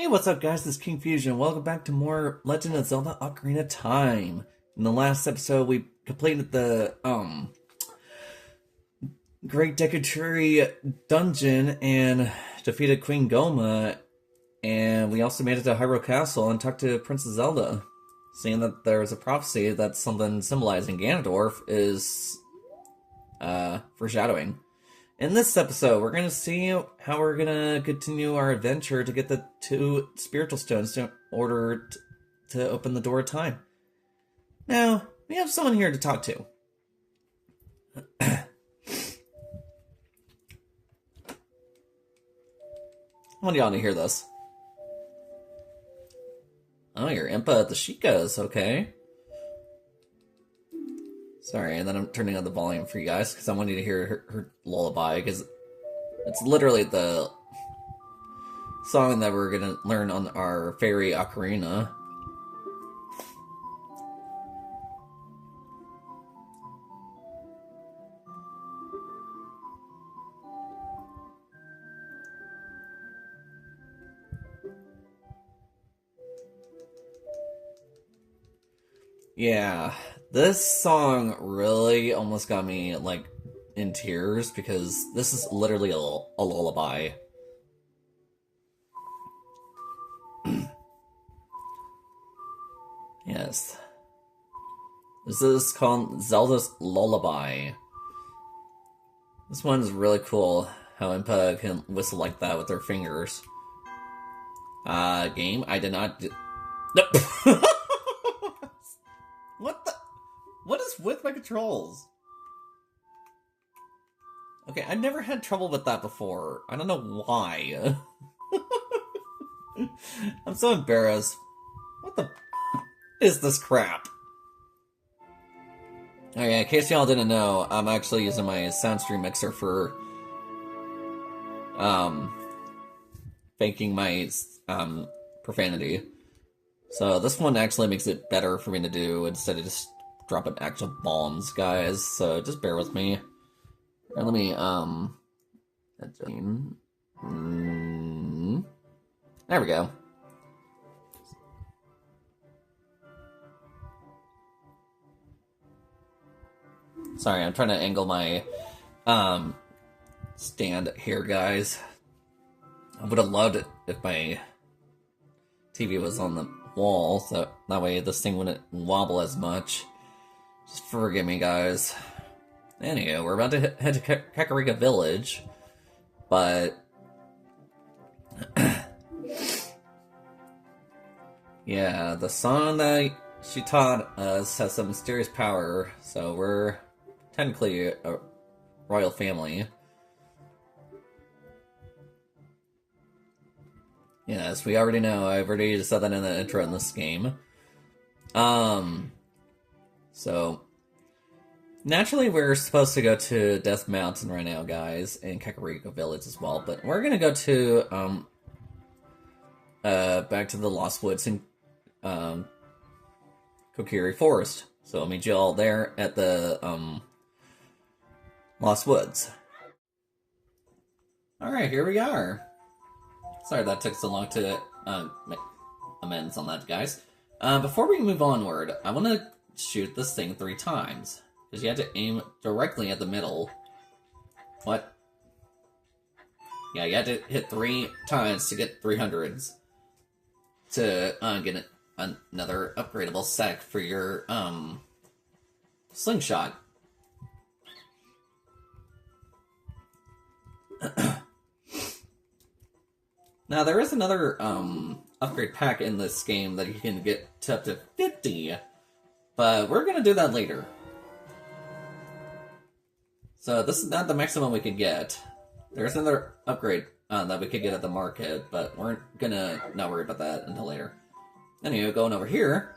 Hey, what's up guys, this is King Fusion. Welcome back to more Legend of Zelda Ocarina Time. In the last episode, we completed the, Great Decaturi dungeon and defeated Queen Goma, and we also made it to Hyrule Castle and talked to Princess Zelda, seeing that there was a prophecy that something symbolizing Ganondorf is, foreshadowing. In this episode, we're going to see how we're going to continue our adventure to get the two spiritual stones in order to open the door of time. Now, we have someone here to talk to. I want y'all to hear this. Oh, you're Impa at the Sheikah's, okay. Sorry, and then I'm turning on the volume for you guys, because I want you to hear her lullaby, because it's literally the song that we're going to learn on our fairy Ocarina. Yeah, this song really almost got me, like, in tears, because this is literally a lullaby. Yes. This is called Zelda's Lullaby. This one is really cool, how Impa can whistle like that with her fingers. Game? I did not do... Nope! What the? What is with my controls? Okay, I've never had trouble with that before. I don't know why. I'm so embarrassed. What the is this crap? Okay, in case y'all didn't know, I'm actually using my SoundStream mixer for faking my profanity. So this one actually makes it better for me to do instead of just dropping actual bombs, guys. So just bear with me. Let me, there we go. Sorry, I'm trying to angle my, stand here, guys. I would have loved it if my TV was on the wall, so that way this thing wouldn't wobble as much. Just forgive me, guys. Anyway, we're about to head to Kakariko Village, but yeah, the song that she taught us has some mysterious power, so we're technically a royal family. Yes, we already know. I've already said that in the intro in this game. So, naturally we're supposed to go to Death Mountain right now, guys, and Kakariko Village as well, but we're gonna go to, back to the Lost Woods in, Kokiri Forest. So I'll meet you all there at the, Lost Woods. Alright, here we are. Sorry that took so long to make amends on that, guys. Before we move onward, I want to shoot this thing 3 times. Because you have to aim directly at the middle. What? Yeah, you have to hit 3 times to get 300s. To get another upgradable sec for your slingshot. Now, there is another, upgrade pack in this game that you can get to up to 50, but we're gonna do that later. So, this is not the maximum we can get. There's another upgrade, that we could get at the market, but we're gonna not worry about that until later. Anyway, going over here,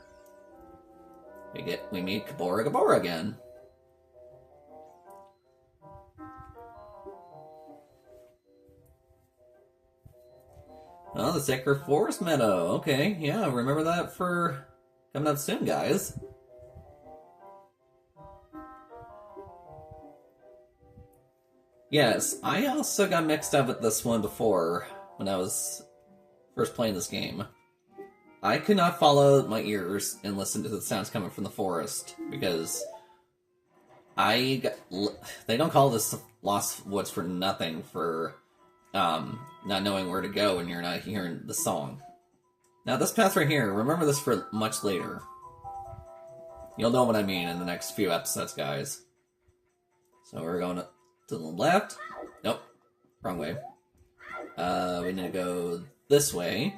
we meet Gabora again. Oh, the Sacred Forest Meadow. Okay, yeah, remember that for coming up soon, guys. Yes, I also got mixed up with this one before when I was first playing this game, I could not follow my ears and listen to the sounds coming from the forest because they don't call this Lost Woods for nothing for not knowing where to go when you're not hearing the song. Now this path right here, remember this for much later. You'll know what I mean in the next few episodes, guys. So we're going to the left. Nope, wrong way. We need to go this way.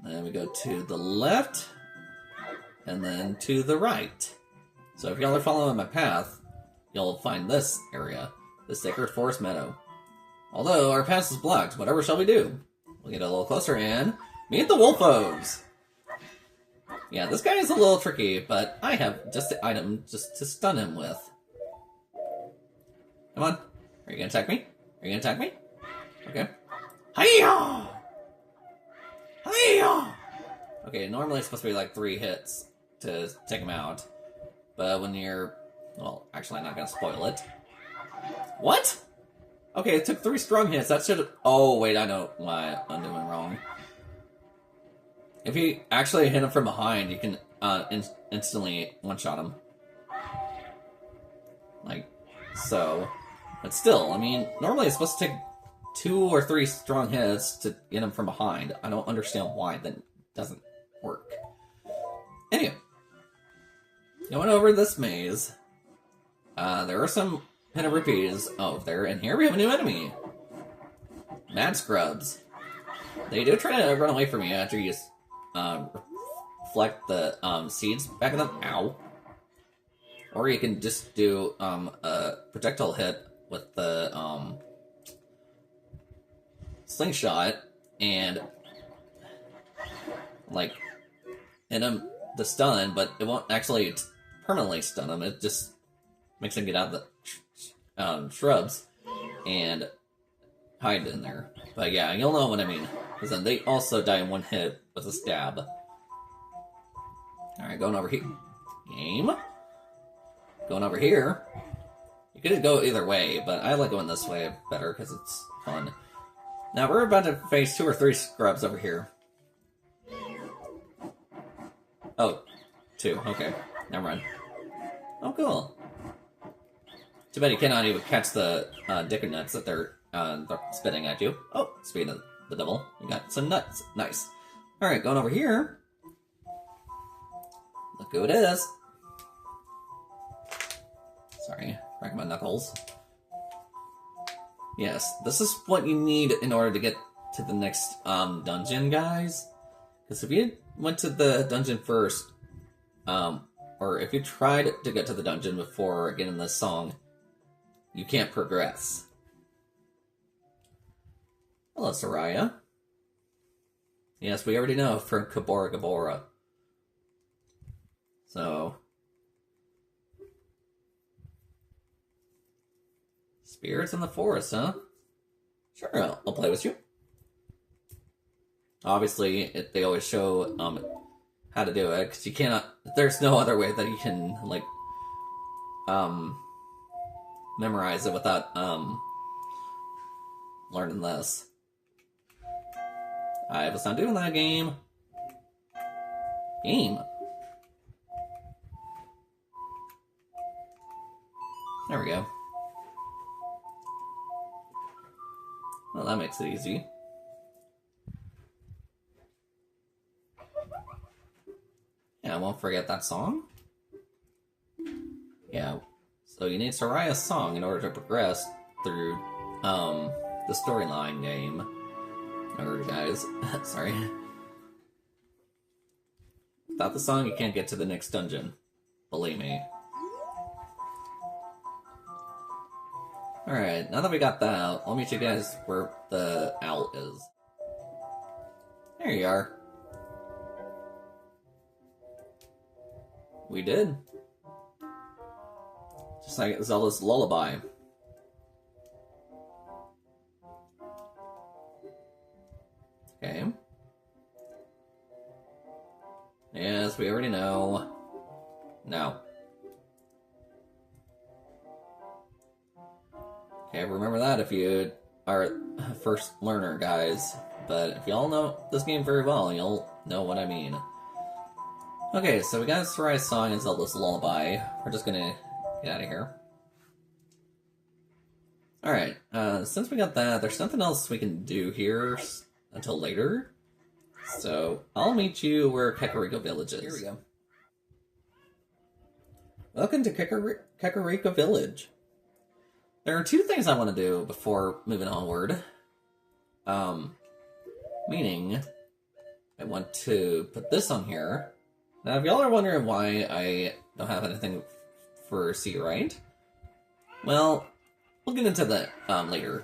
Then we go to the left, and then to the right. So if y'all are following my path, you'll find this area, the Sacred Forest Meadow. Although our path is blocked, whatever shall we do? We'll get a little closer and meet the Wolfos! Yeah, this guy is a little tricky, but I have just the item just to stun him with. Come on. Are you gonna attack me? Are you gonna attack me? Okay. Hiya! Hiya! Okay, normally it's supposed to be like 3 hits to take him out. But when you're... Well, actually I'm not gonna spoil it. What? Okay, it took 3 strong hits. That should have... Oh, wait, I know why I'm doing wrong. If you actually hit him from behind, you can instantly one-shot him. Like, so. But still, I mean, normally it's supposed to take 2 or 3 strong hits to get him from behind. I don't understand why that doesn't work. Anyway. Going over this maze. There are some hidden rupees. Oh, there. And here we have a new enemy. Mad Scrubs. They do try to run away from you after you reflect the seeds back at them. Ow. Or you can just do a projectile hit with the slingshot and like hit him the stun, but it won't actually permanently stun him. It just makes him get out of the shrubs and hide in there. But yeah, you'll know what I mean. Because then they also die in 1 hit with a stab. Alright, going over here. Game. Going over here. You could go either way, but I like going this way better because it's fun. Now we're about to face 2 or 3 scrubs over here. Oh, 2. Okay, never mind. Oh, cool. Too bad you cannot even catch the dicker nuts that they're spitting at you. Oh, speaking of the devil, we got some nuts. Nice. Alright, going over here. Look who it is. Sorry, crack my knuckles. Yes, this is what you need in order to get to the next dungeon, guys. Because if you went to the dungeon first, or if you tried to get to the dungeon before getting this song, you can't progress. Hello, Soraya. Yes, we already know from Kabora Gabora. So... Spirits in the forest, huh? Sure, I'll play with you. Obviously, they always show how to do it, because you cannot... There's no other way that you can, like, memorize it without learning this. I was not doing that game. There we go. Well, that makes it easy. Yeah, I won't forget that song. Yeah, so you need Soraya's song in order to progress through the storyline game. Or guys, sorry. Without the song, you can't get to the next dungeon. Believe me. Alright, now that we got that, I'll meet you guys where the owl is. There you are. We did. Just like Zelda's Lullaby. Okay. Yes, we already know. No. Okay, remember that if you our first learner, guys. But if y'all know this game very well, you'll know what I mean. Okay, so we got Sarai's Song and Zelda's Lullaby. We're just gonna get out of here. Alright, since we got that, there's nothing else we can do here until later. So, I'll meet you where Kakariko Village is. Here we go. Welcome to Kakariko Village. There are two things I want to do before moving onward. Meaning, I want to put this on here. Now, if y'all are wondering why I don't have anything for C, right? Well, we'll get into that later.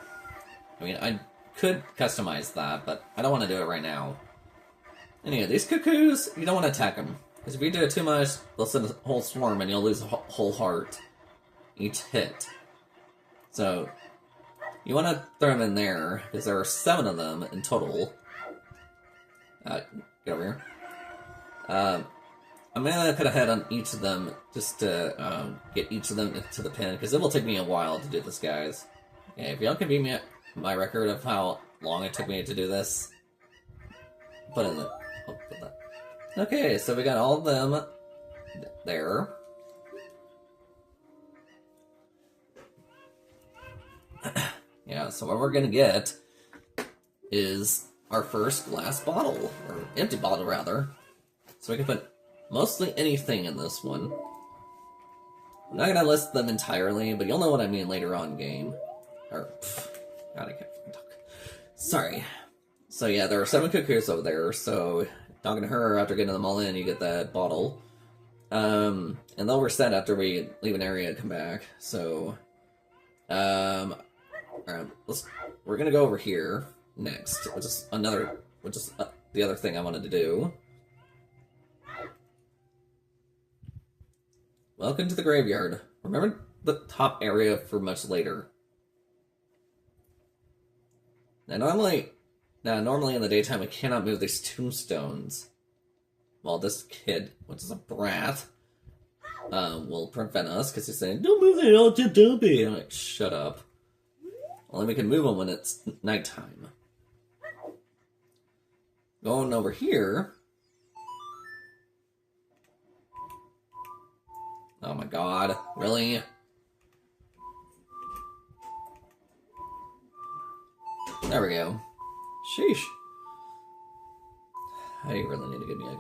I mean, I could customize that, but I don't want to do it right now. Anyway, these cuckoos, you don't want to attack them. Because if you do it too much, they'll send a whole swarm and you'll lose a whole heart each hit. So, you want to throw them in there, because there are 7 of them in total. Get over here. I'm going to put a head on each of them just to get each of them into the pin, because it will take me a while to do this, guys. Okay, if y'all can beat me my record of how long it took me to do this, put in the... I'll put that. Okay, so we got all of them there. Yeah, so what we're gonna get is our first glass bottle, or empty bottle rather. So we can put mostly anything in this one. I'm not gonna list them entirely, but you'll know what I mean later on game. Or, God, I can't fucking talk. Sorry. So yeah, there are 7 cuckoos over there, so talking to her after getting them all in, you get that bottle. And they'll reset after we leave an area and come back, so... Alright, we're gonna go over here next, which is the other thing I wanted to do. Welcome to the graveyard. Remember the top area for much later. Now normally in the daytime I cannot move these tombstones. Well, this kid, which is a brat, will prevent us because he's saying, "Don't move it, I'll just dump it." I'm like, shut up. Only we can move them when it's nighttime. Going over here. Oh my god, really? There we go. Sheesh. I really need to get me a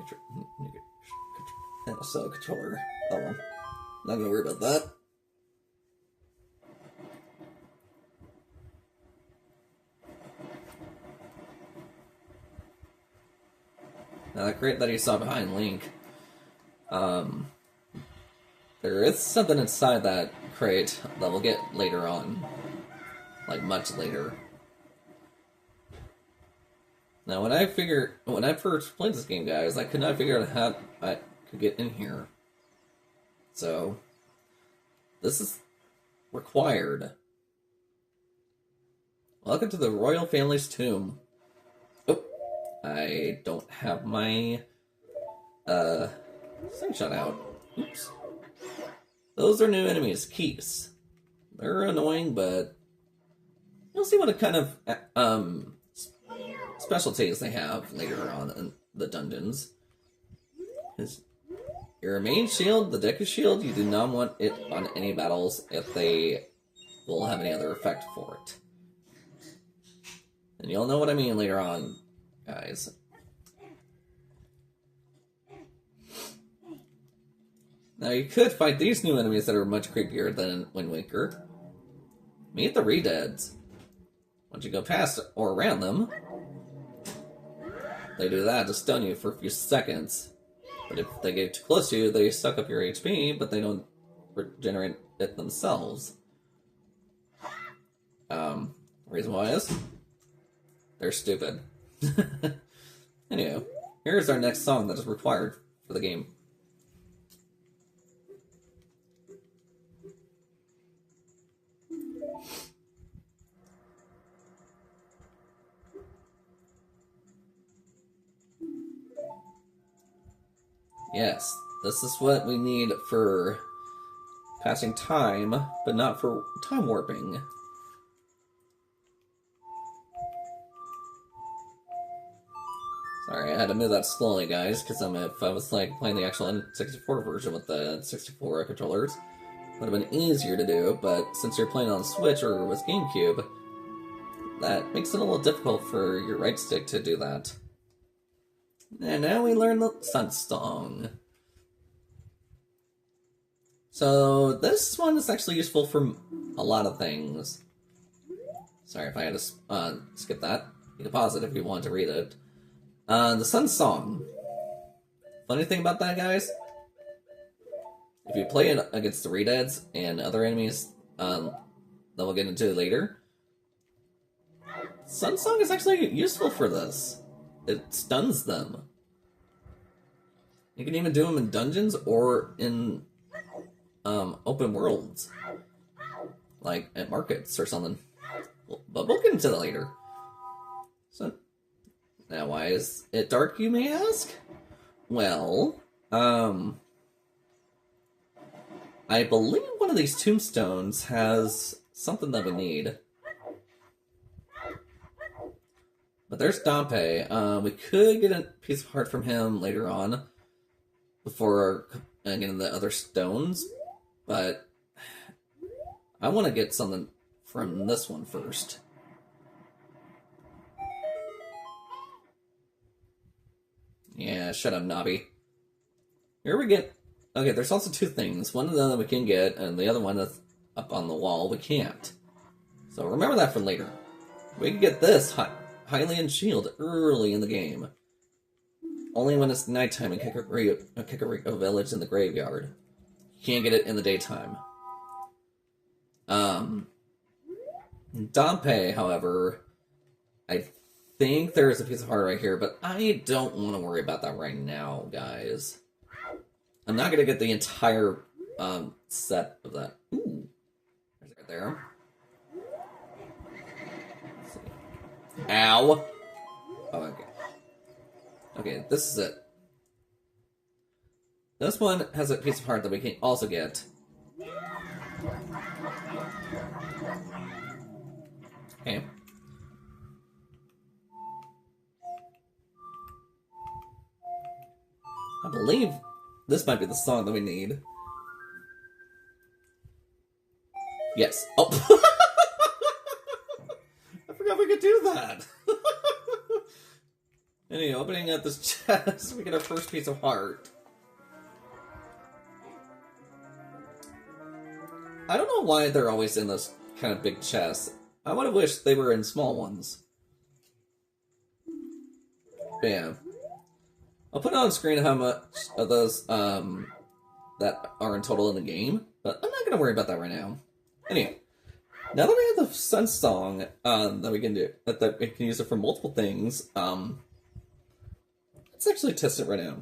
controller. Oh well. Not gonna worry about that. Now, that crate that you saw behind Link, there is something inside that crate that we'll get later on. Like, much later. Now, when I first played this game, guys, I could not figure out how I could get in here. So, this is required. Welcome to the royal family's tomb. Oh, I don't have my slingshot out. Oops. Those are new enemies, Keese. They're annoying, but you'll see what kind of specialties they have later on in the dungeons. Your main shield, the Deku Shield, you do not want it on any battles if they will have any other effect for it. And you'll know what I mean later on, guys. Now you could fight these new enemies that are much creepier than Wind Waker. Meet the Redeads. Once you go past or around them, they do that to stun you for a few seconds. But if they get too close to you, they suck up your HP, but they don't regenerate it themselves. Reason why is they're stupid. Anyway, here's our next song that is required for the game. Yes, this is what we need for passing time, but not for time warping. Sorry, I had to move that slowly, guys, because if I was like playing the actual N64 version with the 64 controllers, it would have been easier to do, but since you're playing on Switch or with GameCube, that makes it a little difficult for your right stick to do that. And now we learn the Sun Song. So this one is actually useful for a lot of things. Sorry if I had to skip that. You can pause it if you want to read it. The Sun Song. Funny thing about that, guys, if you play it against the Redeads and other enemies that we'll get into later, Sun Song is actually useful for this. It stuns them. You can even do them in dungeons or in open worlds, like at markets or something. But we'll get into that later. So, now why is it dark, you may ask? Well, I believe one of these tombstones has something that we need. But there's Dompe. We could get a piece of heart from him later on, before getting the other stones, but I want to get something from this one first. Yeah, shut up, Nobby. Here we get... Okay, there's also two things. One of them that we can get, and the other one that's up on the wall we can't. So remember that for later. We can get this Hylian Shield early in the game. Only when it's nighttime in Kakariko Village in the graveyard. You can't get it in the daytime. Dompe, however, I think there's a piece of heart right here, but I don't want to worry about that right now, guys. I'm not going to get the entire set of that. Ooh. There's it right there. Let's see. Ow! Oh, okay. Okay, this is it. This one has a piece of heart that we can also get. Okay. I believe this might be the song that we need. Yes. Oh! I forgot we could do that! Anyway, opening up this chest, we get our first piece of heart. I don't know why they're always in those kind of big chests. I would have wished they were in small ones. But yeah. I'll put on screen how much of those that are in total in the game, but I'm not going to worry about that right now. Anyway, now that we have the Sun Song that we can do, that we can use it for multiple things, let's actually test it right now.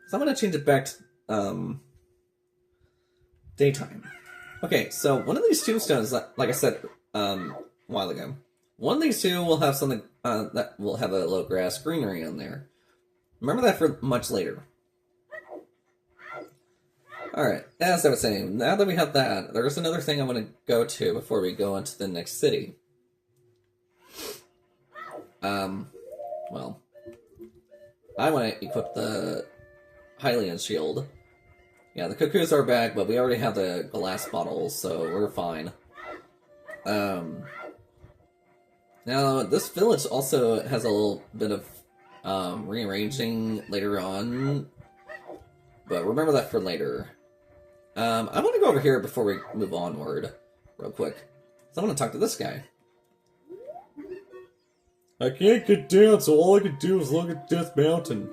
So I'm going to change it back to daytime. Okay, so one of these tombstones, like I said a while ago, one of these two will have something that will have a little grass greenery on there. Remember that for much later. Alright, as I was saying, now that we have that, there's another thing I want to go to before we go into the next city. Well, I want to equip the Hylian Shield. Yeah, the cuckoos are back, but we already have the glass bottles, so we're fine. Now, this village also has a little bit of rearranging later on, but remember that for later. I want to go over here before we move onward, real quick. So I want to talk to this guy. I can't get down, so all I can do is look at Death Mountain.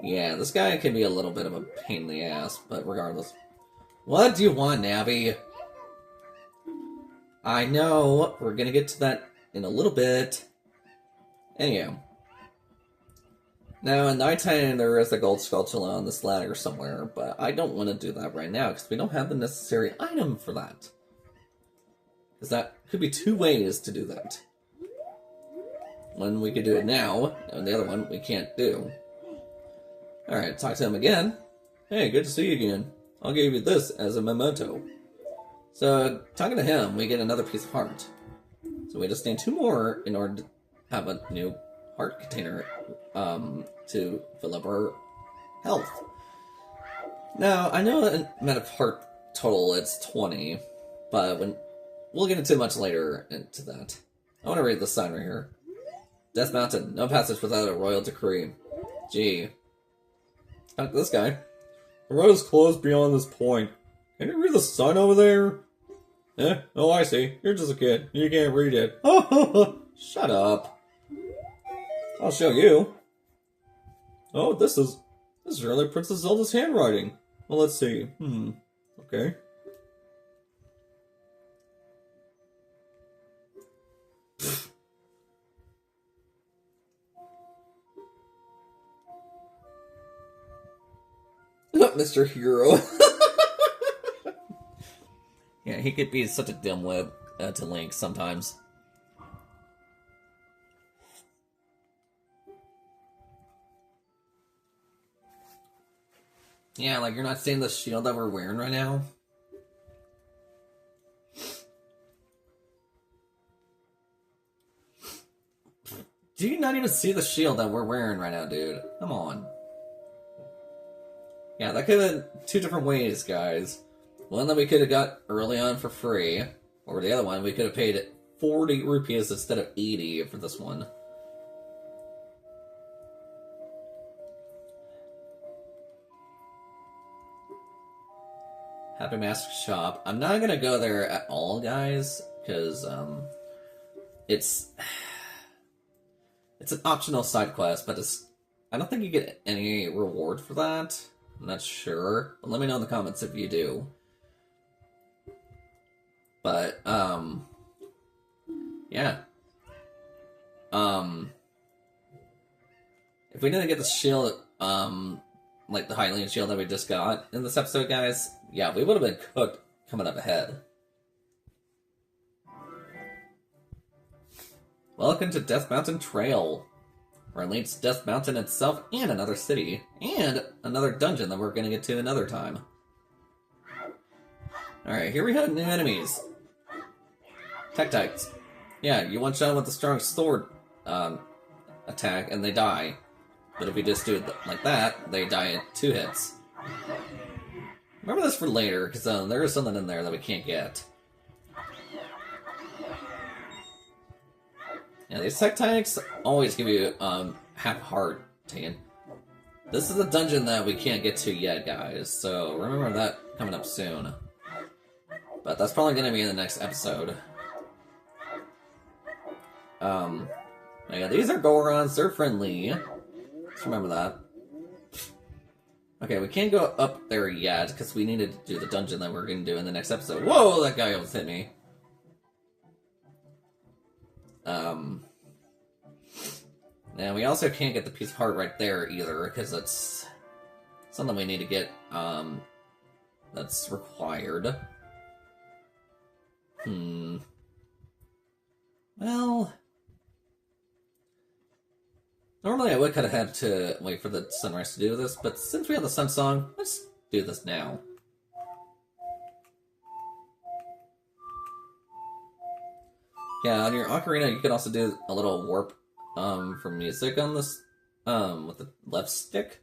Yeah, this guy can be a little bit of a pain in the ass, but regardless. What do you want, Navi? I know, we're gonna get to that in a little bit. Anyhow. Now, at nighttime, there is a gold sculpture on this ladder somewhere, but I don't want to do that right now, because we don't have the necessary item for that. Because that could be two ways to do that. One, we could do it now, and the other one, we can't do. Alright, talk to him again. Hey, good to see you again. I'll give you this as a memento. So, talking to him, we get another piece of heart. So we just need 2 more in order to have a new heart container to fill up our health. Now, I know the amount of heart total, it's 20, but we'll get into much later into that. I want to read this sign right here. Death Mountain, no passage without a royal decree. Gee. Look, this guy. The road is closed beyond this point. Can you read the sign over there? Eh? Oh, I see. You're just a kid. You can't read it. Shut up. I'll show you. Oh, this is really Princess Zelda's handwriting. Well, let's see. Okay. Mr. Hero. Yeah, he could be such a dimwit to Link sometimes. Yeah, like you're not seeing the shield that we're wearing right now? Do you not even see the shield that we're wearing right now, dude? Come on. Yeah, that could have been 2 different ways, guys. One that we could have got early on for free, or the other one, we could have paid 40 rupees instead of 80 for this one. Happy Mask Shop. I'm not gonna go there at all, guys, because it's an optional side quest, but I don't think you get any reward for that. I'm not sure, but let me know in the comments if you do. But yeah. If we didn't get the shield, like the Hylian shield that we just got in this episode, guys, yeah, we would have been cooked coming up ahead. Welcome to Death Mountain Trail, where it leads to Death Mountain itself and another city, and another dungeon that we're going to get to another time. Alright, here we have new enemies. Tektites. Yeah, you one-shot with the strong sword attack, and they die. But if you just do it like that, they die in 2 hits. Remember this for later, because there is something in there that we can't get. Yeah, these Tektites always give you half a heart taken. This is a dungeon that we can't get to yet, guys, so remember that coming up soon. But that's probably going to be in the next episode. Yeah, these are Gorons, they're friendly. Just remember that. Okay, we can't go up there yet, because we needed to do the dungeon that we're going to do in the next episode. Whoa, that guy almost hit me. And we also can't get the piece of heart right there either, because it's something we need to get, that's required. Well, normally I would kind of have to wait for the sunrise to do this, but since we have the sun song, let's do this now. Yeah, on your Ocarina, you can also do a little warp for music on this with the left stick,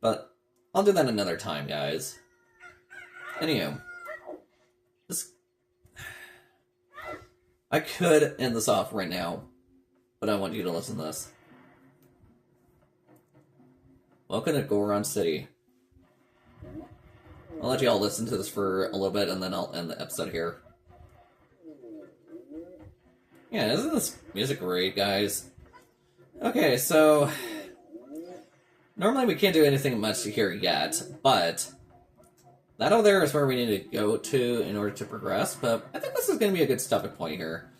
but I'll do that another time, guys. Anywho, I could end this off right now, but I want you to listen to this. Welcome to Goron City. I'll let you all listen to this for a little bit, and then I'll end the episode here. Yeah, isn't this music great, guys? Okay, so normally we can't do anything much here yet, but that over there is where we need to go to in order to progress, but I think this is going to be a good stopping point here.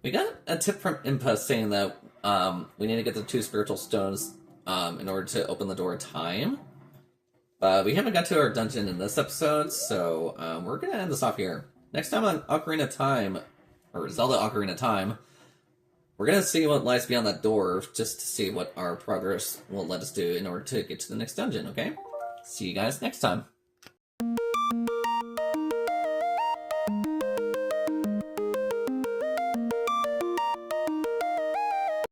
We got a tip from Impa saying that we need to get the 2 spiritual stones in order to open the door of time. But we haven't got to our dungeon in this episode, so we're going to end this off here. Next time on Ocarina of Time, or Zelda Ocarina of Time, we're going to see what lies beyond that door, just to see what our progress will let us do in order to get to the next dungeon, okay? See you guys next time.